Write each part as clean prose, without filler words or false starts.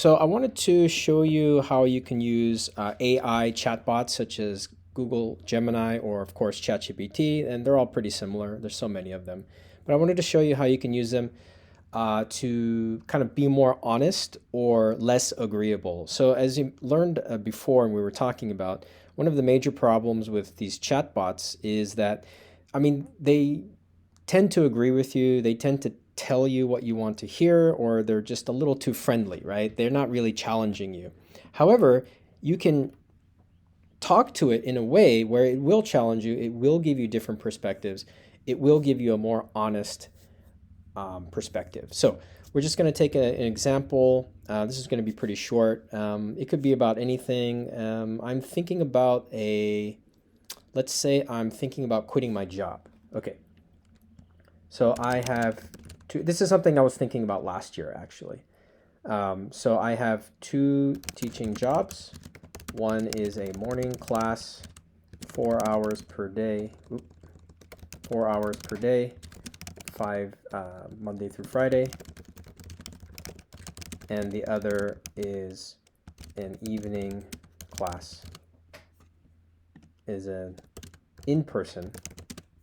So I wanted to show you how you can use AI chatbots such as Google Gemini or of course ChatGPT, and they're all pretty similar. There's so many of them. But I wanted to show you how you can use them to kind of be more honest or less agreeable. So as you learned before and we were talking about, one of the major problems with these chatbots is that, they tend to agree with you. They tend to tell you what you want to hear, or they're just a little too friendly, right? They're not really challenging you. However, you can talk to it in a way where it will challenge you, it will give you different perspectives, it will give you a more honest perspective. So we're just going to take an example. This is going to be pretty short. It could be about anything. I'm thinking about let's say I'm thinking about quitting my job. Okay, so I have two, this is something I was thinking about last year actually. So I have two teaching jobs. One is a morning class, 4 hours per day. 4 hours per day, Monday through Friday. And the other is an evening class, is an in-person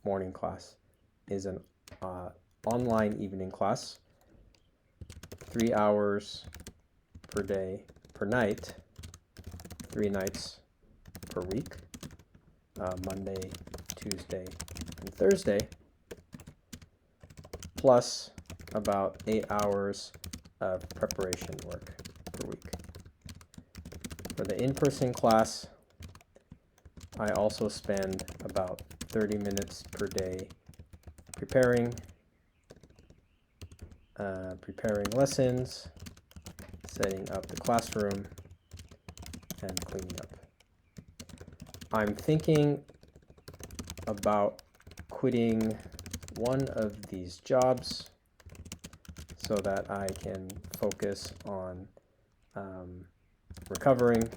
morning class, is an online evening class, 3 hours per day, per night, 3 nights per week, Monday, Tuesday, and Thursday, plus about 8 hours of preparation work per week. For the in-person class, I also spend about 30 minutes per day preparing lessons, setting up the classroom, and cleaning up. I'm thinking about quitting one of these jobs so that I can focus on recovering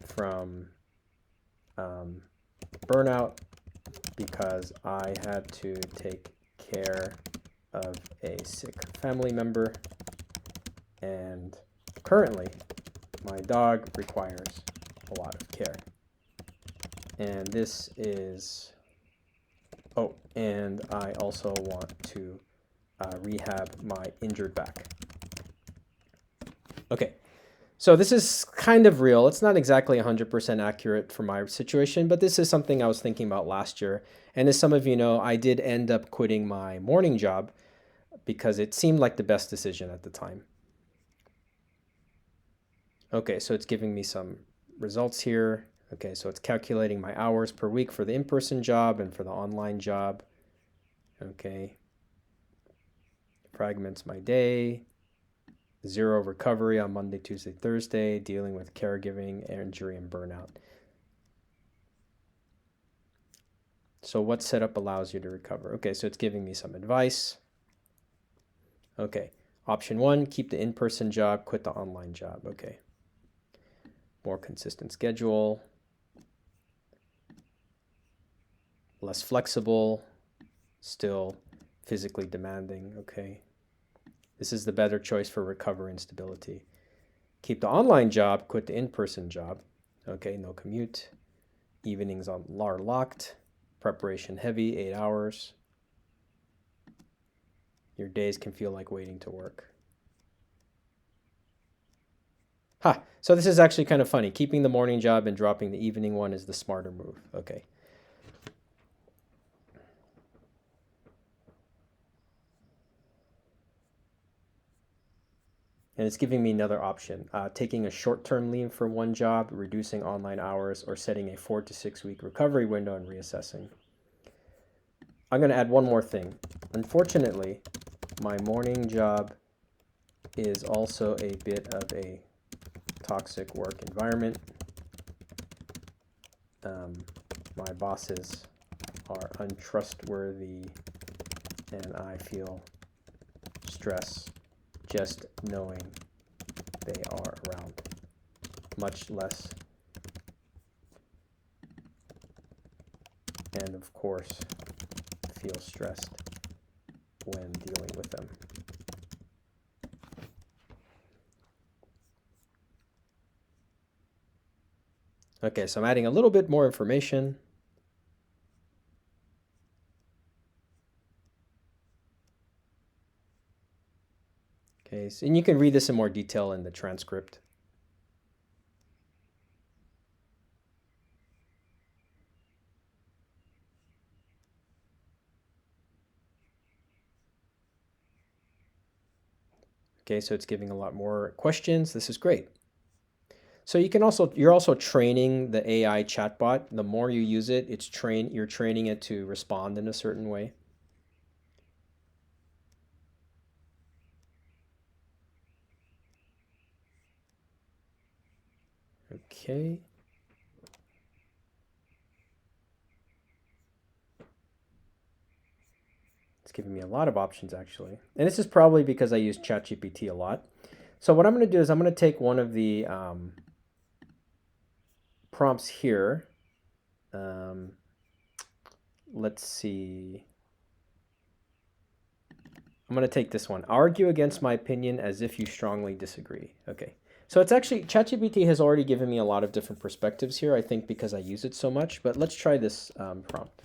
from burnout, because I had to take care of a sick family member, and currently my dog requires a lot of care. And and I also want to rehab my injured back. Okay, so this is kind of real. It's not exactly 100% accurate for my situation, but this is something I was thinking about last year. And as some of you know, I did end up quitting my morning job because it seemed like the best decision at the time. Okay, so it's giving me some results here. Okay, so it's calculating my hours per week for the in-person job and for the online job. Okay, fragments my day, 0 recovery on Monday, Tuesday, Thursday, dealing with caregiving, injury, and burnout. So what setup allows you to recover? Okay, so it's giving me some advice. Okay, option 1, keep the in-person job, quit the online job. Okay, more consistent schedule, less flexible, still physically demanding. Okay, this is the better choice for recovery and stability. Keep the online job, quit the in-person job. Okay, no commute. Evenings are locked. Preparation heavy, 8 hours. Your days can feel like waiting to work. So this is actually kind of funny. Keeping the morning job and dropping the evening one is the smarter move. Okay. And it's giving me another option, taking a short-term leave for one job, reducing online hours, or setting a 4 to 6 week recovery window and reassessing. I'm going to add one more thing. Unfortunately, my morning job is also a bit of a toxic work environment. My bosses are untrustworthy, and I feel stress just knowing they are around, much less. And of course, feel stressed when dealing with them. Okay, so I'm adding a little bit more information. Okay, so, and you can read this in more detail in the transcript. Okay, so it's giving a lot more questions. This is great. So you're also training the AI chatbot. The more you use it, you're training it to respond in a certain way. Okay. It's giving me a lot of options actually. And this is probably because I use ChatGPT a lot. So what I'm going to do is I'm going to take one of the prompts here. Um, let's see. I'm going to take this one. Argue against my opinion as if you strongly disagree. Okay. So it's actually, ChatGPT has already given me a lot of different perspectives here, I think because I use it so much. But let's try this prompt.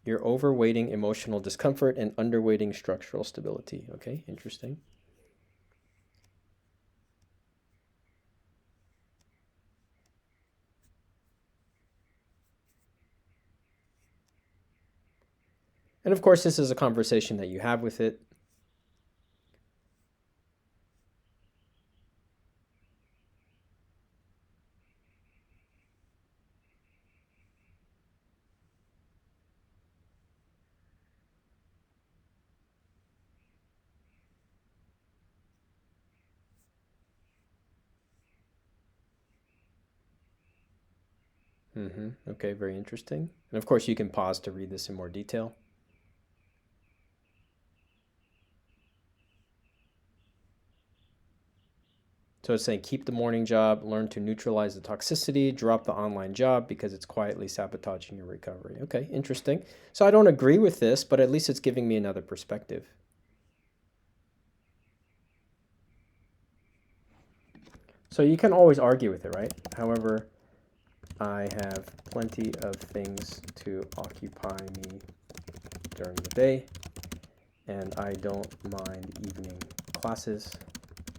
You're overweighting emotional discomfort and underweighting structural stability. Okay, interesting. And of course, this is a conversation that you have with it. Okay, very interesting. And of course, you can pause to read this in more detail. So it's saying keep the morning job, learn to neutralize the toxicity, drop the online job because it's quietly sabotaging your recovery. Okay, interesting. So I don't agree with this, but at least it's giving me another perspective. So you can always argue with it, right? However, I have plenty of things to occupy me during the day, and I don't mind evening classes.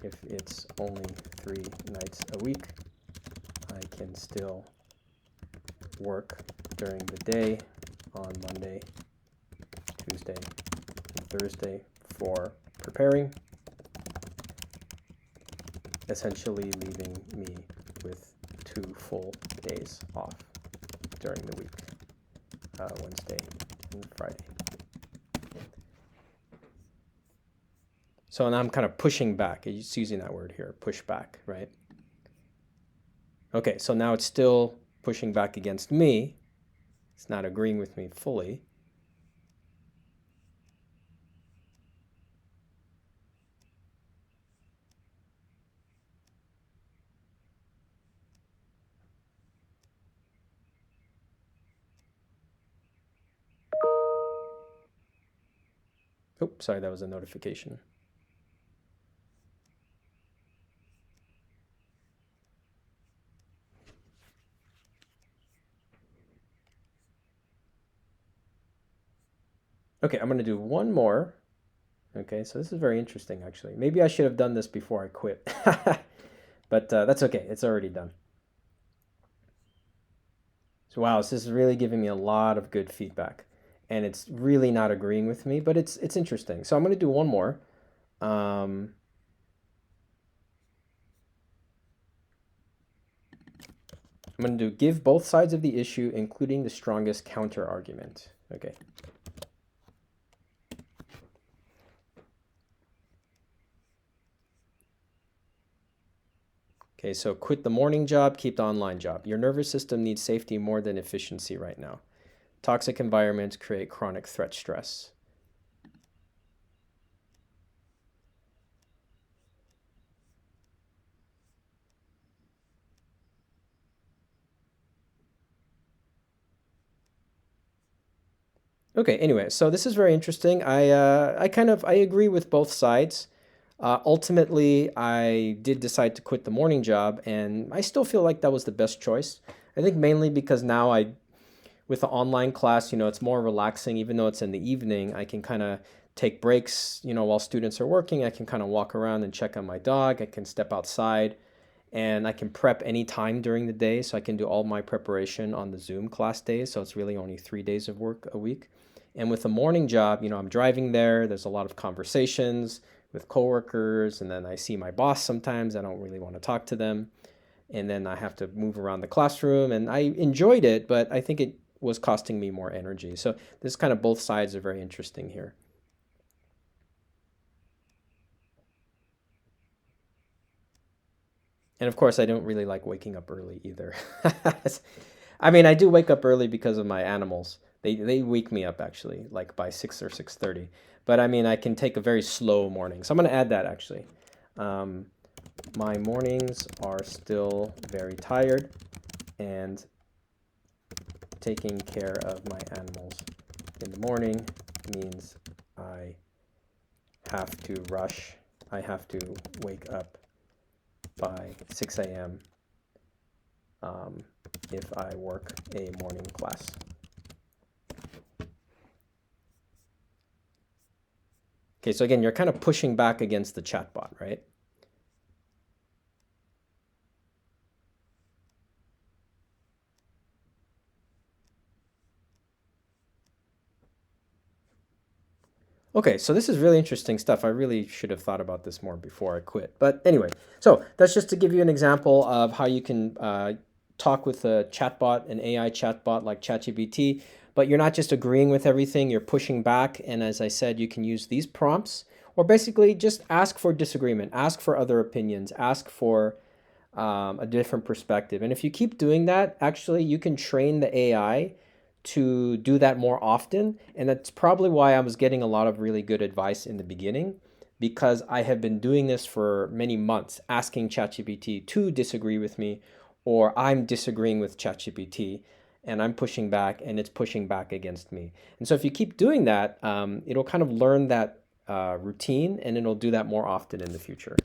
If it's only 3 nights a week, I can still work during the day on Monday, Tuesday, and Thursday for preparing, essentially leaving me with 2 full days off during the week, Wednesday and Friday. So now I'm kind of pushing back. It's using that word here, push back, right? Okay, so now it's still pushing back against me. It's not agreeing with me fully. Oops, sorry, that was a notification. Okay, I'm gonna do one more. Okay, so this is very interesting actually. Maybe I should have done this before I quit. But that's okay, it's already done. So wow, this is really giving me a lot of good feedback. And it's really not agreeing with me, but it's interesting. So I'm gonna do one more. Um, I'm going to do give both sides of the issue, including the strongest counter argument. Okay. Okay, so quit the morning job, keep the online job. Your nervous system needs safety more than efficiency right now. Toxic environments create chronic threat stress. Okay, anyway, so this is very interesting. I agree with both sides. Ultimately, I did decide to quit the morning job, and I still feel like that was the best choice. I think mainly because now with the online class, it's more relaxing. Even though it's in the evening, I can kind of take breaks, while students are working. I can kind of walk around and check on my dog. I can step outside, and I can prep any time during the day. So I can do all my preparation on the Zoom class days. So it's really only 3 days of work a week. And with a morning job, I'm driving there. There's a lot of conversations with coworkers, and then I see my boss sometimes. I don't really want to talk to them. And then I have to move around the classroom, and I enjoyed it, but I think it was costing me more energy. So this kind of both sides are very interesting here. And of course, I don't really like waking up early either. I mean, I do wake up early because of my animals. They wake me up actually, like by 6 or 6:30. But I mean, I can take a very slow morning. So I'm gonna add that actually. Um, my mornings are still very tired, and taking care of my animals in the morning means I have to rush. I have to wake up by 6 a.m. Um, if I work a morning class. Okay, so again, you're kind of pushing back against the chatbot, right? Okay, so this is really interesting stuff. I really should have thought about this more before I quit. But anyway, so that's just to give you an example of how you can talk with a chatbot, an AI chatbot like ChatGPT, but you're not just agreeing with everything, you're pushing back. And as I said, you can use these prompts or basically just ask for disagreement, ask for other opinions, ask for a different perspective. And if you keep doing that, actually, you can train the AI to do that more often. And that's probably why I was getting a lot of really good advice in the beginning, because I have been doing this for many months, asking ChatGPT to disagree with me, or I'm disagreeing with ChatGPT and I'm pushing back and it's pushing back against me. And so if you keep doing that, it'll kind of learn that routine, and it'll do that more often in the future.